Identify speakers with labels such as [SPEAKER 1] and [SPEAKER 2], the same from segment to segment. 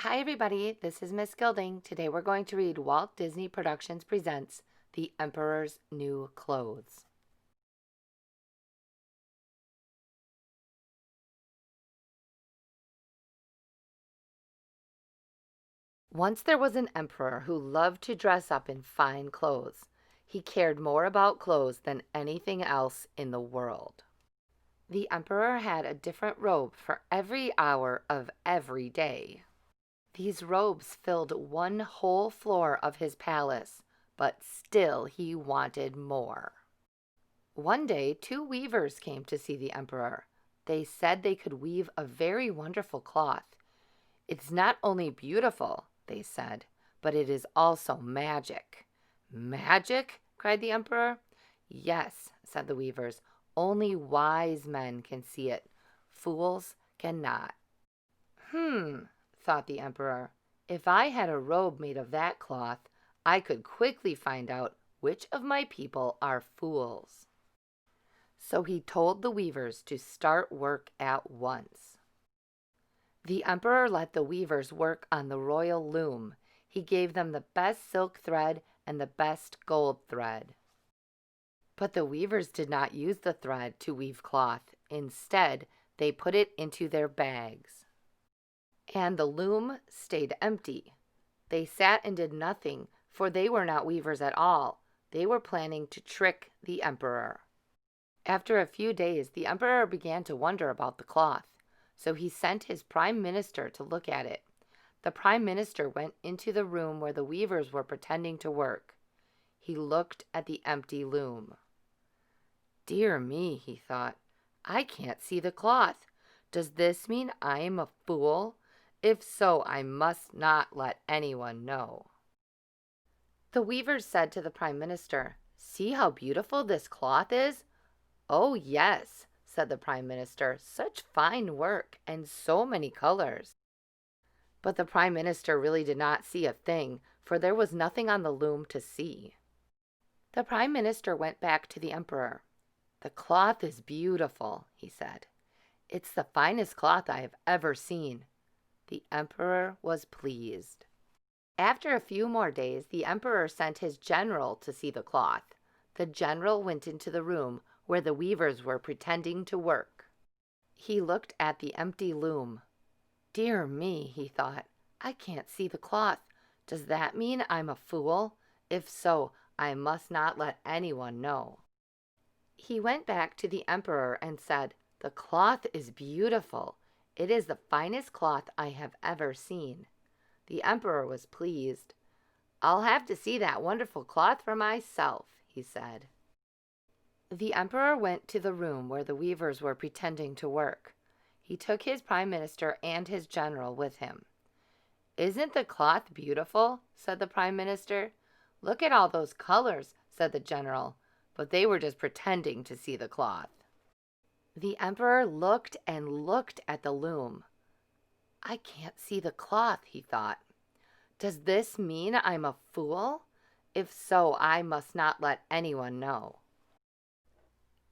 [SPEAKER 1] Hi everybody, this is Miss Gilding. Today we're going to read Walt Disney Productions Presents The Emperor's New Clothes. Once there was an emperor who loved to dress up in fine clothes. He cared more about clothes than anything else in the world. The emperor had a different robe for every hour of every day. These robes filled one whole floor of his palace, but still he wanted more. One day, two weavers came to see the emperor. They said they could weave a very wonderful cloth. It's not only beautiful, they said, but it is also magic. Magic? Cried the emperor. Yes, said the weavers. Only wise men can see it. Fools cannot. Thought the emperor. If I had a robe made of that cloth, I could quickly find out which of my people are fools. So he told the weavers to start work at once. The emperor let the weavers work on the royal loom. He gave them the best silk thread and the best gold thread. But the weavers did not use the thread to weave cloth. Instead, they put it into their bags. And the loom stayed empty. They sat and did nothing, for they were not weavers at all. They were planning to trick the emperor. After a few days, the emperor began to wonder about the cloth, so he sent his prime minister to look at it. The prime minister went into the room where the weavers were pretending to work. He looked at the empty loom. Dear me, he thought, I can't see the cloth. Does this mean I am a fool? If so, I must not let anyone know. The weavers said to the prime minister, See how beautiful this cloth is? Oh, yes, said the prime minister, such fine work and so many colors. But the prime minister really did not see a thing, for there was nothing on the loom to see. The prime minister went back to the emperor. The cloth is beautiful, he said. It's the finest cloth I have ever seen. The emperor was pleased. After a few more days, the emperor sent his general to see the cloth. The general went into the room where the weavers were pretending to work. He looked at the empty loom. Dear me, he thought, I can't see the cloth. Does that mean I'm a fool? If so, I must not let anyone know. He went back to the emperor and said, The cloth is beautiful. It is the finest cloth I have ever seen. The emperor was pleased. I'll have to see that wonderful cloth for myself, he said. The emperor went to the room where the weavers were pretending to work. He took his prime minister and his general with him. Isn't the cloth beautiful? Said the prime minister. Look at all those colors, said the general, but they were just pretending to see the cloth. The emperor looked and looked at the loom. I can't see the cloth, he thought. Does this mean I'm a fool? If so, I must not let anyone know.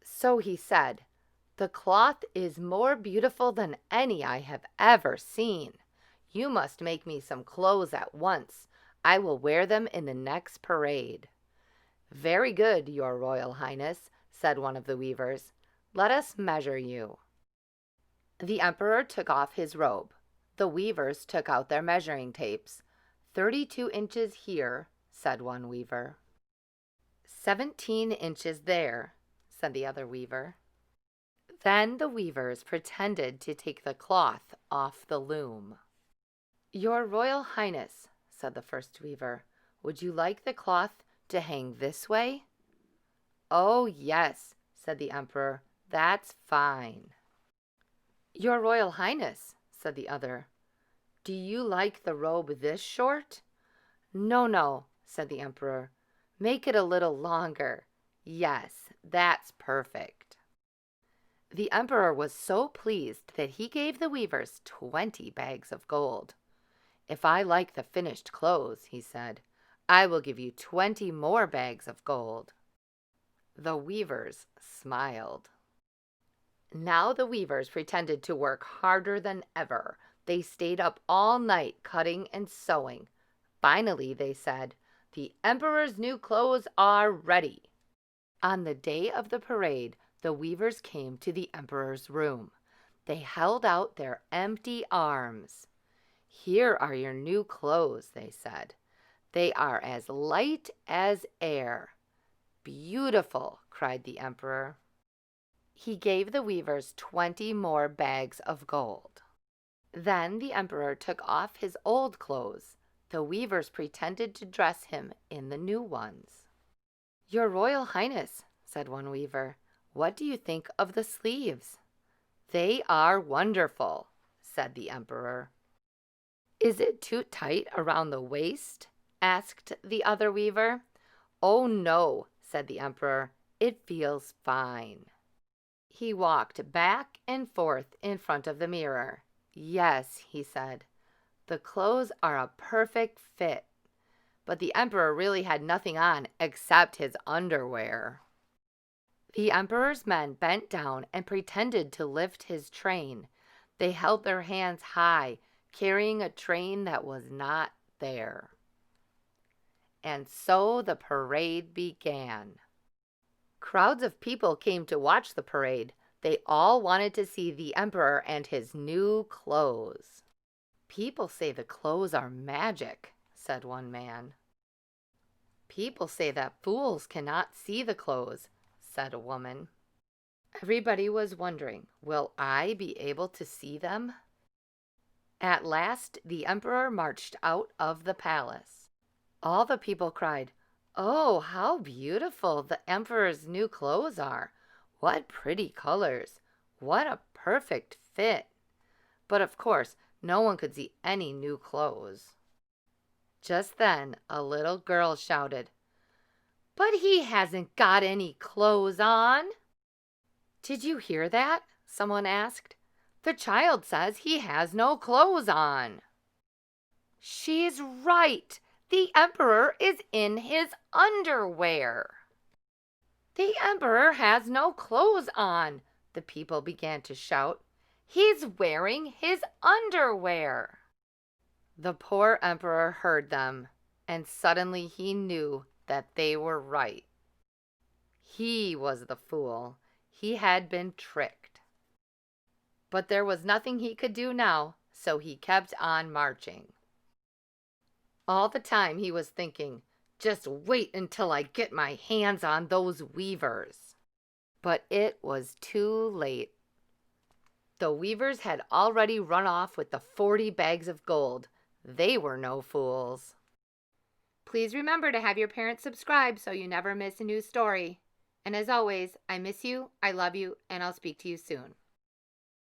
[SPEAKER 1] So he said, The cloth is more beautiful than any I have ever seen. You must make me some clothes at once. I will wear them in the next parade. Very good, your royal highness, said one of the weavers. Let us measure you. The emperor took off his robe. The weavers took out their measuring tapes. 32 inches here, said one weaver. 17 inches there, said the other weaver. Then the weavers pretended to take the cloth off the loom. Your royal highness, said the first weaver, would you like the cloth to hang this way? Oh, yes, said the emperor. That's fine. Your royal highness, said the other, do you like the robe this short? No, no, said the emperor. Make it a little longer. Yes, that's perfect. The emperor was so pleased that he gave the weavers 20 bags of gold. If I like the finished clothes, he said, I will give you 20 more bags of gold. The weavers smiled. Now the weavers pretended to work harder than ever. They stayed up all night cutting and sewing. Finally, they said, "The emperor's new clothes are ready." On the day of the parade, the weavers came to the emperor's room. They held out their empty arms. "Here are your new clothes," they said. "They are as light as air." "Beautiful," cried the emperor. He gave the weavers 20 more bags of gold. Then the emperor took off his old clothes. The weavers pretended to dress him in the new ones. "Your Royal Highness," said one weaver, "what do you think of the sleeves?" "They are wonderful," said the emperor. "Is it too tight around the waist?" asked the other weaver. "Oh no," said the emperor, "it feels fine." He walked back and forth in front of the mirror. "Yes," he said, "the clothes are a perfect fit." But the emperor really had nothing on except his underwear. The emperor's men bent down and pretended to lift his train. They held their hands high, carrying a train that was not there. And so the parade began. Crowds of people came to watch the parade. They all wanted to see the emperor and his new clothes. "People say the clothes are magic," said one man. "People say that fools cannot see the clothes," said a woman. Everybody was wondering, will I be able to see them? At last the emperor marched out of the palace. All the people cried, "Oh, how beautiful the emperor's new clothes are! What pretty colors! What a perfect fit!" But of course, no one could see any new clothes. Just then, a little girl shouted, "But he hasn't got any clothes on!" "Did you hear that?" someone asked. "The child says he has no clothes on." "She's right! The emperor is in his underwear." "The emperor has no clothes on," the people began to shout. "He's wearing his underwear." The poor emperor heard them, and suddenly he knew that they were right. He was the fool. He had been tricked. But there was nothing he could do now, so he kept on marching. All the time he was thinking, "Just wait until I get my hands on those weavers." But it was too late. The weavers had already run off with the 40 bags of gold. They were no fools. Please remember to have your parents subscribe so you never miss a new story. And as always, I miss you, I love you, and I'll speak to you soon.